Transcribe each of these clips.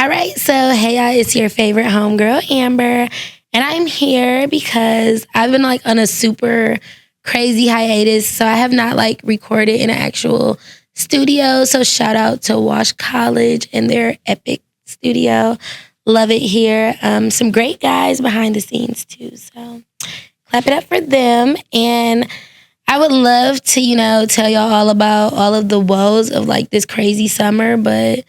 All right, so hey y'all, it's your favorite homegirl, Amber, and I'm here because I've been like on a super crazy hiatus, so I have not like recorded in an actual studio. So shout out to Wash College and their epic studio. Love it here. Some great guys behind the scenes too, so clap it up for them. And I would love to, tell y'all all about all of the woes of like this crazy summer, but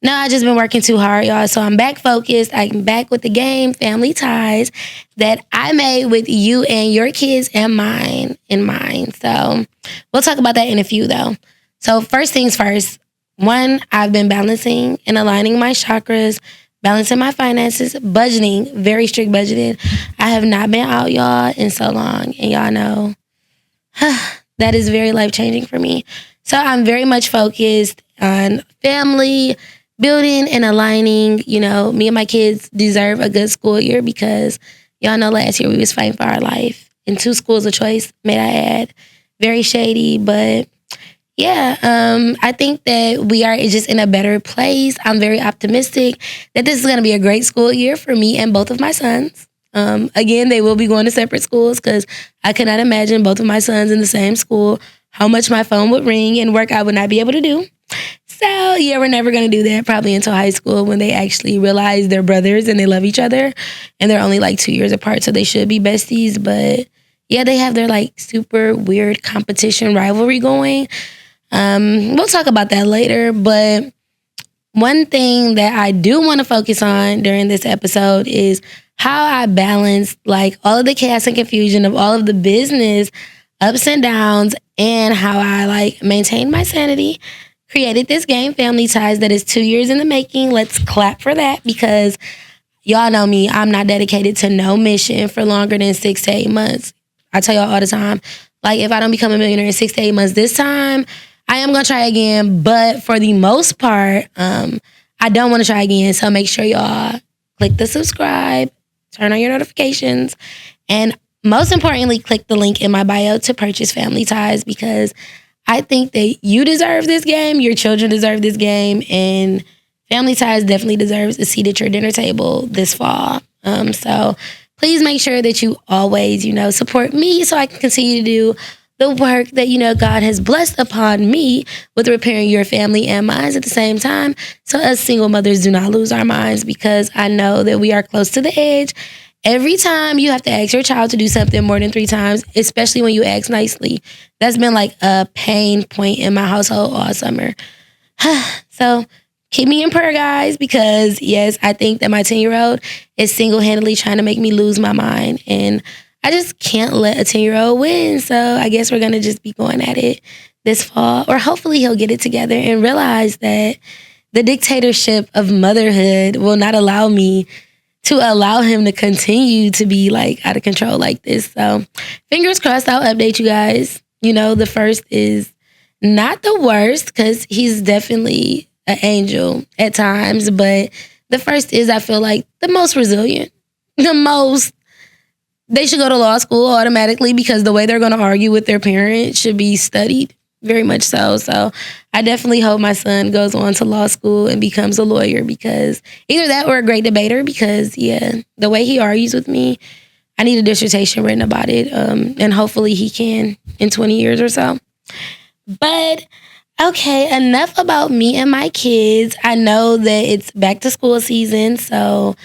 no, I just been working too hard, y'all. So I'm back focused. I'm back with the game, Family Ties, that I made with you and your kids and mine in mind. So we'll talk about that in a few, though. So first things first, one, I've been balancing and aligning my chakras, balancing my finances, budgeting, very strict budgeting. I have not been out, y'all, in so long. And y'all know that is very life-changing for me. So I'm very much focused on family, building and aligning. Me and my kids deserve a good school year because y'all know last year we was fighting for our life in 2 schools of choice, may I add. Very shady, but yeah, I think that we are just in a better place. I'm very optimistic that this is going to be a great school year for me and both of my sons. Again, they will be going to separate schools because I could not imagine both of my sons in the same school, how much my phone would ring and work I would not be able to do. So, yeah, we're never going to do that probably until high school when they actually realize they're brothers and they love each other. And they're only like 2 years apart, so they should be besties. But, yeah, they have their like super weird competition rivalry going. We'll talk about that later. But one thing that I do want to focus on during this episode is how I balance like all of the chaos and confusion of all of the business ups and downs and how I like maintain my sanity. Created this game, Family Ties, that is 2 years in the making. Let's clap for that because y'all know me. I'm not dedicated to no mission for longer than 6 to 8 months. I tell y'all all the time, like if I don't become a millionaire in 6 to 8 months this time, I am going to try again. But for the most part, I don't want to try again. So make sure y'all click the subscribe, turn on your notifications, and most importantly, click the link in my bio to purchase Family Ties because I think that you deserve this game, your children deserve this game, and Family Ties definitely deserves a seat at your dinner table this fall. So please make sure that you always, support me so I can continue to do the work that, God has blessed upon me with repairing your family and minds at the same time. So us single mothers do not lose our minds because I know that we are close to the edge. Every time you have to ask your child to do something more than 3 times, especially when you ask nicely, that's been like a pain point in my household all summer. So keep me in prayer, guys, because yes, I think that my 10-year-old is single-handedly trying to make me lose my mind. And I just can't let a 10-year-old win. So I guess we're going to just be going at it this fall. Or hopefully he'll get it together and realize that the dictatorship of motherhood will not allow me to allow him to continue to be like out of control like this. So fingers crossed, I'll update you guys. The first is not the worst because he's definitely an angel at times. But the first is, I feel like, the most resilient. They should go to law school automatically because the way they're going to argue with their parents should be studied. Very much so. So I definitely hope my son goes on to law school and becomes a lawyer because either that or a great debater because, yeah, the way he argues with me, I need a dissertation written about it. And hopefully he can in 20 years or so. But, okay, enough about me and my kids. I know that it's back to school season. So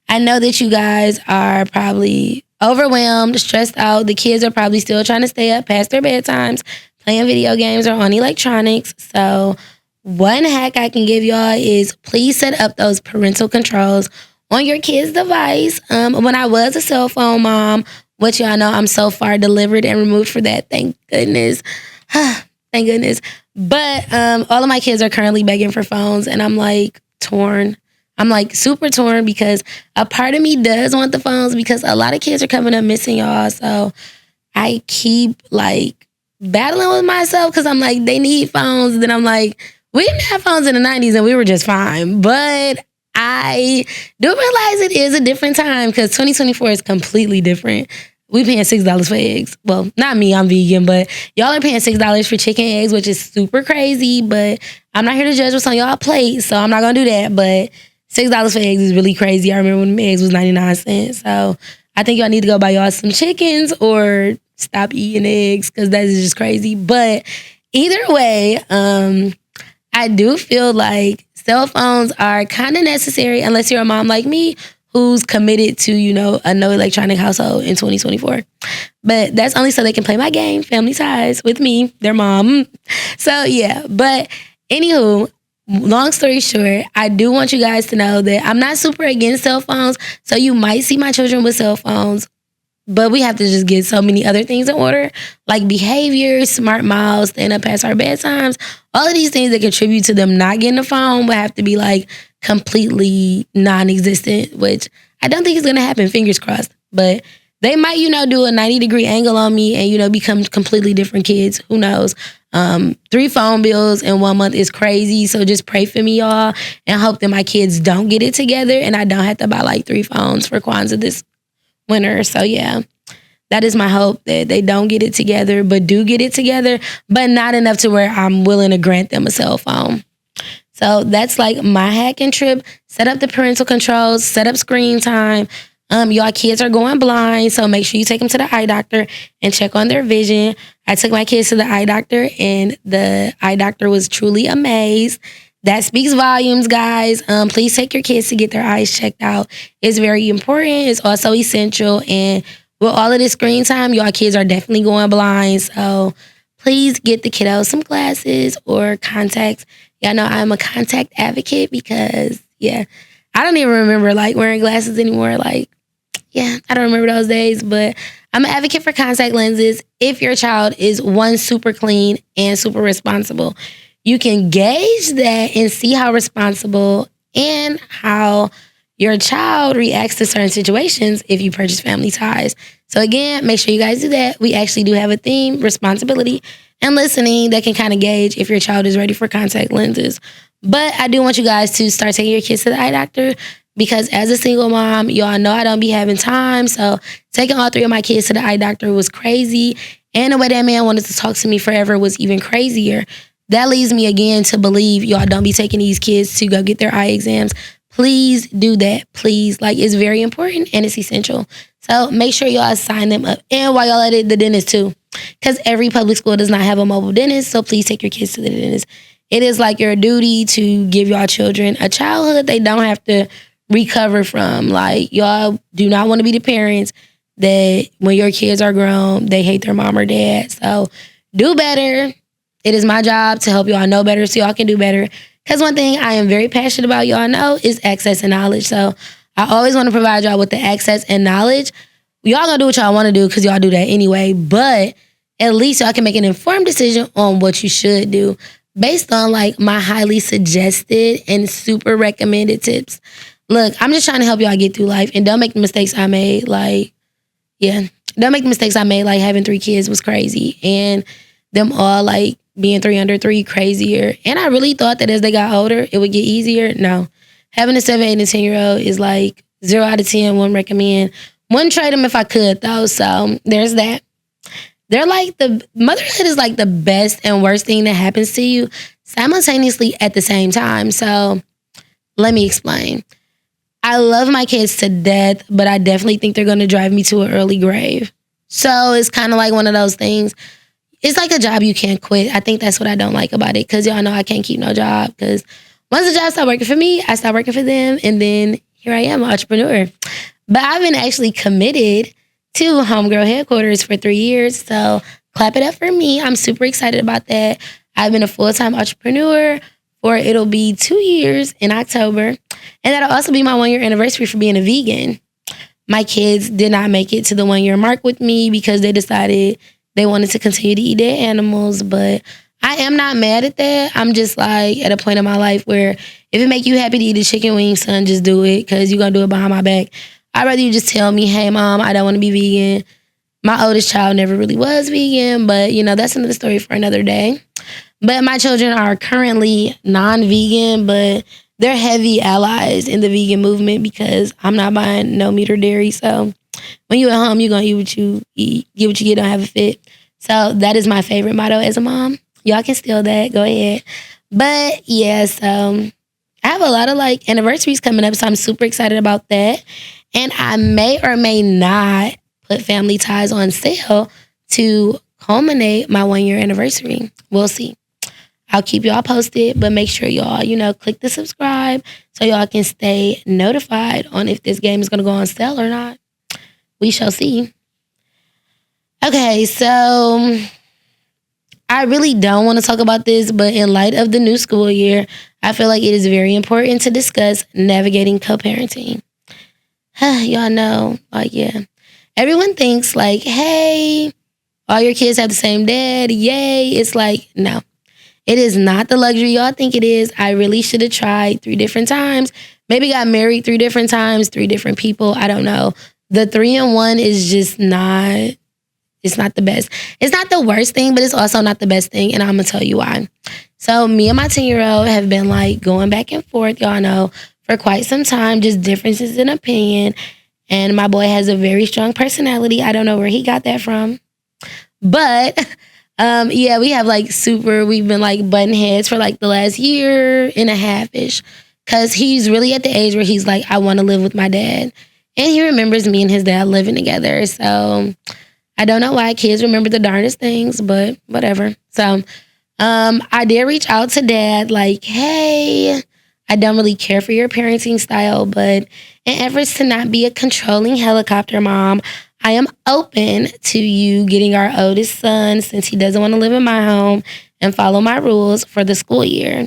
I know that you guys are probably overwhelmed, stressed out. The kids are probably still trying to stay up past their bedtimes, playing video games or on electronics. So one hack I can give y'all is please set up those parental controls on your kid's device. When I was a cell phone mom, which y'all know I'm so far delivered and removed for that, thank goodness. Thank goodness. But all of my kids are currently begging for phones and I'm like torn. I'm like super torn because a part of me does want the phones because a lot of kids are coming up missing, y'all. So I keep like battling with myself because I'm like, they need phones. And then I'm like, we didn't have phones in the 90s and we were just fine. But I do realize it is a different time because 2024 is completely different. We paying $6 for eggs. Well, not me, I'm vegan, but y'all are paying $6 for chicken eggs, which is super crazy. But I'm not here to judge what's on y'all plate, so I'm not gonna do that. But $6 for eggs is really crazy. I remember when the eggs was 99 cents. So I think y'all need to go buy y'all some chickens or stop eating eggs because that is just crazy. But either way, I do feel like cell phones are kind of necessary unless you're a mom like me who's committed to, a no electronic household in 2024. But that's only so they can play my game, Family Ties, with me, their mom. So yeah, but anywho, long story short, I do want you guys to know that I'm not super against cell phones. So you might see my children with cell phones, but we have to just get so many other things in order, like behavior, smart miles, staying up past our bedtimes. All of these things that contribute to them not getting a phone would have to be like completely non-existent, which I don't think is going to happen, fingers crossed. But they might, do a 90-degree angle on me and, become completely different kids. Who knows? 3 phone bills in 1 month is crazy. So just pray for me, y'all, and hope that my kids don't get it together and I don't have to buy like 3 phones for Kwanzaa this winter. So yeah, that is my hope, that they don't get it together, but do get it together, but not enough to where I'm willing to grant them a cell phone. So that's like my hacking trip. Set up the parental controls, set up screen time. Y'all kids are going blind, so make sure you take them to the eye doctor and check on their vision. I took my kids to the eye doctor and the eye doctor was truly amazed. That speaks volumes, guys. Please take your kids to get their eyes checked out. It's very important. It's also essential. And with all of this screen time, y'all kids are definitely going blind. So please get the kiddos some glasses or contacts. Y'all know I'm a contact advocate because, I don't even remember like wearing glasses anymore. I don't remember those days, but I'm an advocate for contact lenses if your child is super clean and super responsible. You can gauge that and see how responsible and how your child reacts to certain situations if you purchase Family Ties. So again, make sure you guys do that. We actually do have a theme, responsibility and listening, that can kind of gauge if your child is ready for contact lenses. But I do want you guys to start taking your kids to the eye doctor because as a single mom, y'all know I don't be having time. So taking all 3 of my kids to the eye doctor was crazy. And the way that man wanted to talk to me forever was even crazier. That leads me again to believe y'all don't be taking these kids to go get their eye exams. Please do that. Please. It's very important and it's essential. So make sure y'all sign them up. And while y'all at the dentist too. Because every public school does not have a mobile dentist. So please take your kids to the dentist. It is like your duty to give y'all children a childhood they don't have to recover from. Y'all do not want to be the parents that when your kids are grown, they hate their mom or dad. So do better. It is my job to help y'all know better so y'all can do better. Because one thing I am very passionate about, y'all know, is access and knowledge. So I always want to provide y'all with the access and knowledge. Y'all gonna do what y'all want to do because y'all do that anyway. But at least y'all can make an informed decision on what you should do based on my highly suggested and super recommended tips. Look, I'm just trying to help y'all get through life and don't make the mistakes I made. Don't make the mistakes I made. Having 3 kids was crazy and them all being 3 under 3 crazier. And I really thought that as they got older, it would get easier. No. Having a 7, 8, and 10-year-old is 0 out of 10. Wouldn't recommend. Wouldn't trade them if I could, though. So there's that. They're the motherhood is the best and worst thing that happens to you simultaneously at the same time. So let me explain. I love my kids to death, but I definitely think they're going to drive me to an early grave. So it's kind of one of those things. It's a job you can't quit. I think that's what I don't like about it because y'all know I can't keep no job because once the job stopped working for me, I stopped working for them. And then here I am, an entrepreneur. But I've been actually committed to Homegirl Headquarters for 3 years. So clap it up for me. I'm super excited about that. I've been a full-time entrepreneur for it'll be 2 years in October. And that'll also be my 1-year anniversary for being a vegan. My kids did not make it to the 1-year mark with me because they decided they wanted to continue to eat their animals. But I am not mad at that. I'm just at a point in my life where if it make you happy to eat a chicken wing, son, just do it because you're going to do it behind my back. I'd rather you just tell me, hey, mom, I don't want to be vegan. My oldest child never really was vegan, but, that's another story for another day. But my children are currently non-vegan, but they're heavy allies in the vegan movement because I'm not buying no meat or dairy. So when you at home, you're going to eat what you eat, get what you get, don't have a fit. So that is my favorite motto as a mom. Y'all can steal that. Go ahead. But, yeah, so I have a lot of like anniversaries coming up, so I'm super excited about that. And I may or may not put Family Ties on sale to culminate my 1 year anniversary. We'll see. I'll keep y'all posted, but make sure y'all, click the subscribe so y'all can stay notified on if this game is going to go on sale or not. We shall see. Okay, so I really don't want to talk about this, but in light of the new school year, I feel like it is very important to discuss navigating co-parenting. Y'all know, everyone thinks like, hey, all your kids have the same dad, yay. It's like, no. It is not the luxury y'all think it is. I really should have tried 3 different times. Maybe got married 3 different times, 3 different people. I don't know. The 3-in-1 is just not, it's not the best. It's not the worst thing, but it's also not the best thing. And I'm going to tell you why. So me and my 10-year-old have been like going back and forth, y'all know, for quite some time, just differences in opinion. And my boy has a very strong personality. I don't know where he got that from. But yeah, we have we've been like butting heads for like the last 1.5 years-ish. Cause he's really at the age where he's like, I want to live with my dad. And he remembers me and his dad living together. So I don't know why kids remember the darndest things, but whatever. So I did reach out to dad like, hey, I don't really care for your parenting style, but in efforts to not be a controlling helicopter mom, I am open to you getting our oldest son, since he doesn't want to live in my home and follow my rules, for the school year.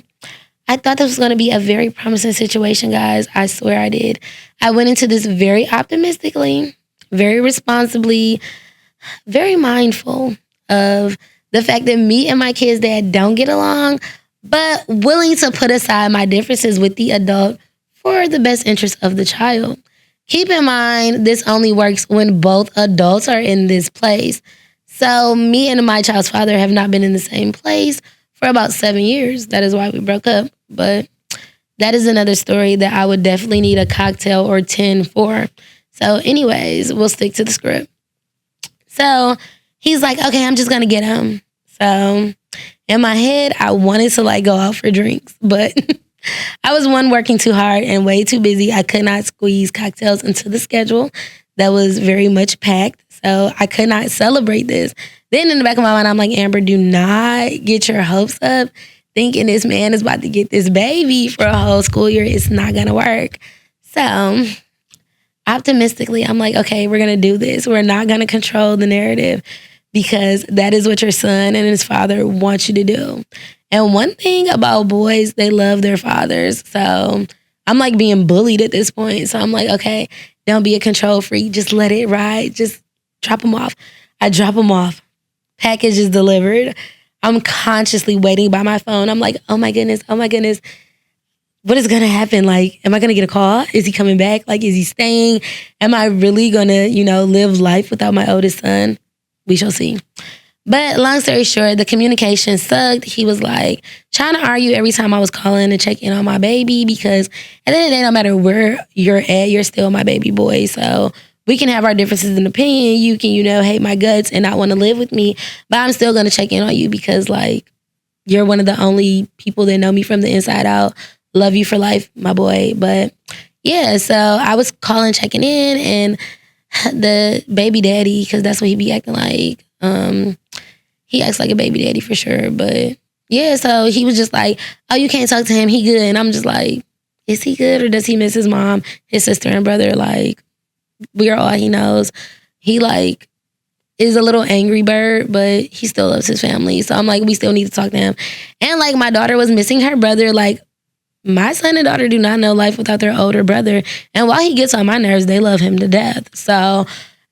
I thought this was going to be a very promising situation, guys. I swear I did. I went into this very optimistically, very responsibly, very mindful of the fact that me and my kid's dad don't get along, but willing to put aside my differences with the adult for the best interest of the child. Keep in mind, this only works when both adults are in this place. So me and my child's father have not been in the same place for about 7 years. That is why we broke up. But that is another story that I would definitely need a cocktail or 10 for. So anyways, we'll stick to the script. So he's like, okay, I'm just going to get him. So in my head, I wanted to go out for drinks, but I was working too hard and way too busy. I could not squeeze cocktails into the schedule that was very much packed. So I could not celebrate this. Then in the back of my mind, I'm like, Amber, do not get your hopes up thinking this man is about to get this baby for a whole school year. It's not going to work. So optimistically, I'm like, okay, we're going to do this. We're not going to control the narrative because that is what your son and his father want you to do. And one thing about boys, they love their fathers. So I'm being bullied at this point. So I'm like, okay, don't be a control freak. Just let it ride. Just drop them off. I drop them off. Package is delivered. I'm consciously waiting by my phone. I'm like, oh my goodness. What is going to happen? Am I going to get a call? Is he coming back? is he staying? Am I really going to, live life without my oldest son? We shall see. But long story short, the communication sucked. He was trying to argue every time I was calling to check in on my baby, because at the end of the day, no matter where you're at, you're still my baby boy. So we can have our differences in opinion. You can, hate my guts and not want to live with me, but I'm still going to check in on you because you're one of the only people that know me from the inside out. Love you for life, my boy. But yeah, so I was calling, checking in, and the baby daddy, because that's what he be acting like. He acts like a baby daddy for sure. But yeah, so he was just like, oh, you can't talk to him. He good. And I'm just like, is he good, or does he miss his mom, his sister and brother? We are all he knows. He is a little angry bird, but he still loves his family. So I'm like, we still need to talk to him. And my daughter was missing her brother. My son and daughter do not know life without their older brother. And while he gets on my nerves, they love him to death. So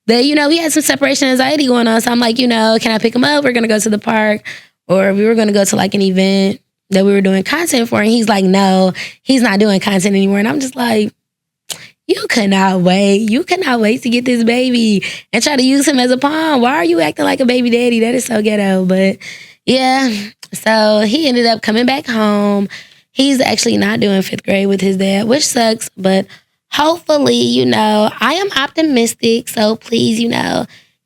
we had some separation anxiety going on. So I'm like, can I pick him up? We're going to go to the park, or we were going to go to an event that we were doing content for. And he's like, no, he's not doing content anymore. And I'm just like, you cannot wait. You cannot wait to get this baby and try to use him as a pawn. Why are you acting like a baby daddy? That is so ghetto. But yeah, so he ended up coming back home. He's actually not doing 5th grade with his dad, which sucks. But hopefully, I am optimistic. So please,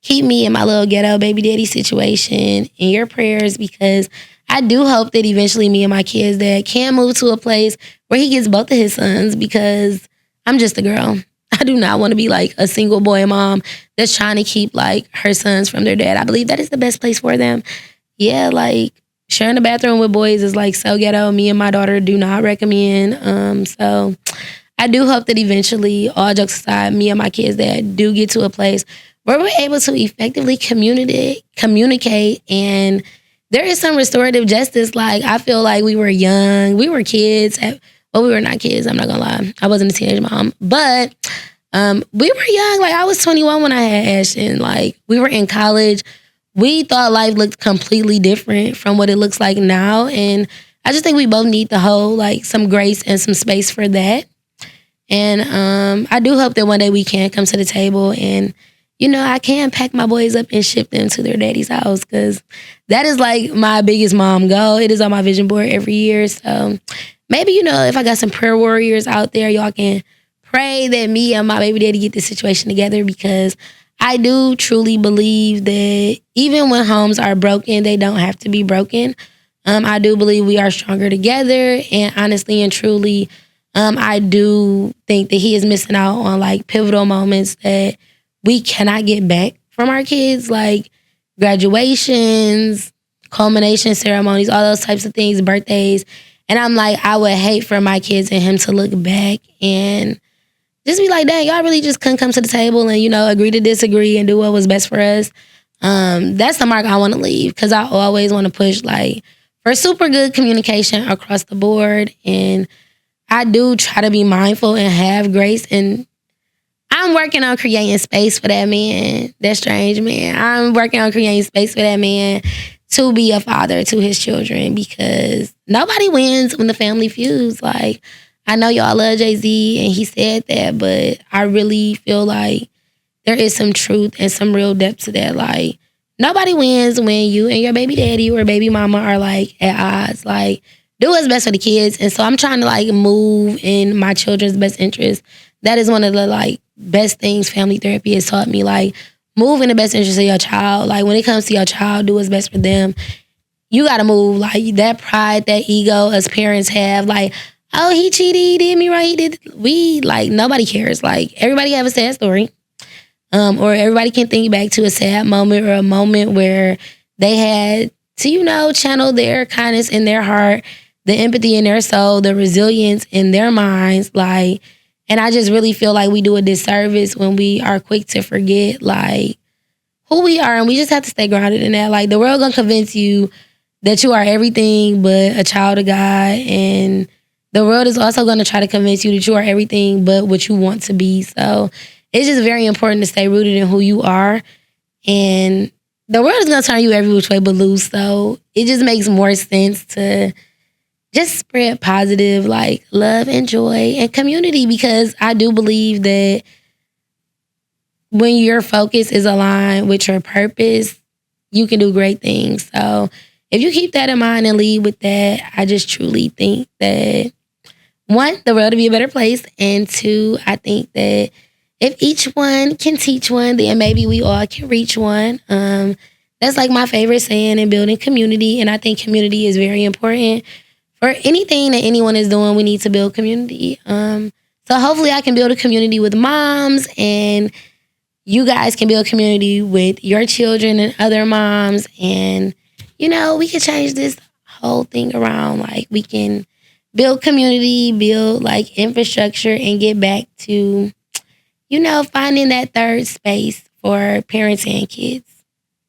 keep me in my little ghetto baby daddy situation in your prayers, because I do hope that eventually me and my kids that can move to a place where he gets both of his sons because I'm just a girl. I do not want to be like a single boy mom that's trying to keep like her sons from their dad. I believe that is the best place for them. Yeah, like sharing the bathroom with boys is like so ghetto. Me and my daughter do not recommend. So I do hope that eventually, all jokes aside, me and my kids that do get to a place where we're able to effectively communicate, and there is some restorative justice. Like I feel like we were young, we were kids. Well, we were not kids. I'm not gonna lie. I wasn't a teenage mom, but we were young. Like I was 21 when I had Ashton. Like we were in college. We thought life looked completely different from what it looks like now, and I just think we both need to hold like some grace and some space for that. And I do hope that one day we can come to the table and, I can pack my boys up and ship them to their daddy's house because that is like my biggest mom goal. It is on my vision board every year. So maybe, if I got some prayer warriors out there, y'all can pray that me and my baby daddy get this situation together because I do truly believe that even when homes are broken, they don't have to be broken. I do believe we are stronger together, and honestly and truly, I do think that he is missing out on like pivotal moments that we cannot get back from our kids, like graduations, culmination ceremonies, all those types of things, birthdays. And I'm like, I would hate for my kids and him to look back and just be like, dang, y'all really just couldn't come to the table and, agree to disagree and do what was best for us. That's the mark I want to leave because I always want to push like for super good communication across the board. And I do try to be mindful and have grace. And I'm working on creating space for that man, that strange man. I'm working on creating space for that man to be a father to his children because nobody wins when the family feuds. Like, I know y'all love Jay-Z and he said that, but I really feel like there is some truth and some real depth to that. Like, nobody wins when you and your baby daddy or baby mama are like at odds. Like, do what's best for the kids. And so I'm trying to like move in my children's best interest. That is one of the like best things family therapy has taught me. Like, move in the best interest of your child. Like, when it comes to your child, do what's best for them. You got to move. Like, that pride, that ego as parents have. Like, oh, he cheated, he did me right. Nobody cares. Like, everybody have a sad story. Or everybody can think back to a sad moment or a moment where they had to, channel their kindness in their heart, the empathy in their soul, the resilience in their minds. Like, and I just really feel like we do a disservice when we are quick to forget, like, who we are. And we just have to stay grounded in that. Like, the world gonna convince you that you are everything but a child of God. And the world is also going to try to convince you that you are everything but what you want to be. So it's just very important to stay rooted in who you are. And the world is going to turn you every which way but loose. So it just makes more sense to just spread positive, like, love and joy and community, because I do believe that when your focus is aligned with your purpose, you can do great things. So if you keep that in mind and lead with that, I just truly think that, one, the world will be a better place. And two, I think that if each one can teach one, then maybe we all can reach one. That's like my favorite saying in building community. And I think community is very important. For anything that anyone is doing, we need to build community. So hopefully I can build a community with moms, and you guys can build community with your children and other moms. And, we can change this whole thing around. Like, we can build community, build like infrastructure, and get back to, finding that third space for parents and kids.